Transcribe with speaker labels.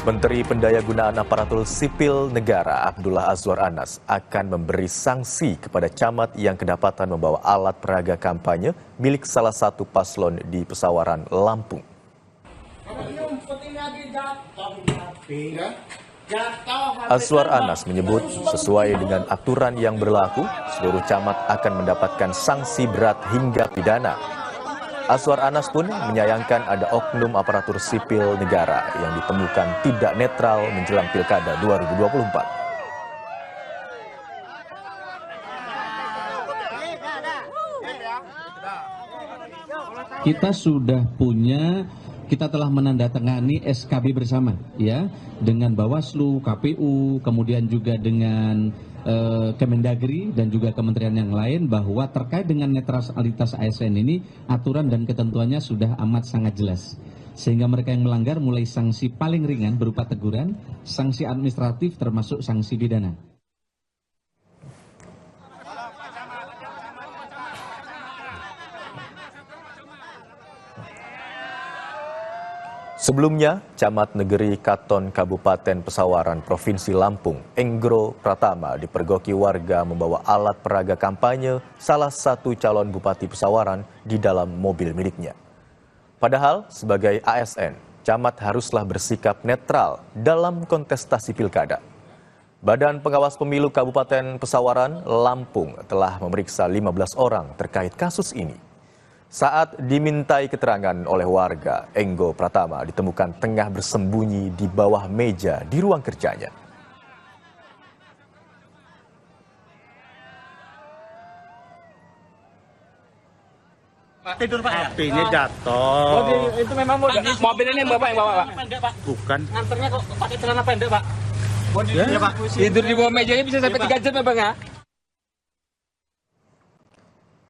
Speaker 1: Menteri Pendayagunaan Aparatur Sipil Negara Abdullah Azwar Anas akan memberi sanksi kepada camat yang kedapatan membawa alat peraga kampanye milik salah satu paslon di Pesawaran, Lampung. Azwar Anas menyebut sesuai dengan aturan yang berlaku, seluruh camat akan mendapatkan sanksi berat hingga pidana. Azwar Anas pun menyayangkan ada oknum aparatur sipil negara yang ditemukan tidak netral menjelang Pilkada 2024.
Speaker 2: Kita telah menandatangani SKB bersama ya dengan Bawaslu, KPU, kemudian juga dengan Kemendagri dan juga kementerian yang lain bahwa terkait dengan netralitas ASN ini aturan dan ketentuannya sudah amat sangat jelas. Sehingga mereka yang melanggar mulai sanksi paling ringan berupa teguran, sanksi administratif termasuk sanksi pidana.
Speaker 1: Sebelumnya, Camat Negeri Katon Kabupaten Pesawaran, Provinsi Lampung, Enggro Pratama dipergoki warga membawa alat peraga kampanye salah satu calon Bupati Pesawaran di dalam mobil miliknya. Padahal sebagai ASN, Camat haruslah bersikap netral dalam kontestasi pilkada. Badan Pengawas Pemilu Kabupaten Pesawaran, Lampung telah memeriksa 15 orang terkait kasus ini. Saat dimintai keterangan oleh warga, Enggo Pratama ditemukan tengah bersembunyi di bawah meja di ruang kerjanya.
Speaker 3: Tidur Pak ya?
Speaker 4: HP-nya jatuh.
Speaker 3: Oh, itu memang mobil ini yang bapak Pak?
Speaker 4: Bukan.
Speaker 3: Nganternya kok pakai celana pendek Pak?
Speaker 4: Ya,
Speaker 3: Tidur di bawah mejanya bisa sampai 3 jam ya Bang ya?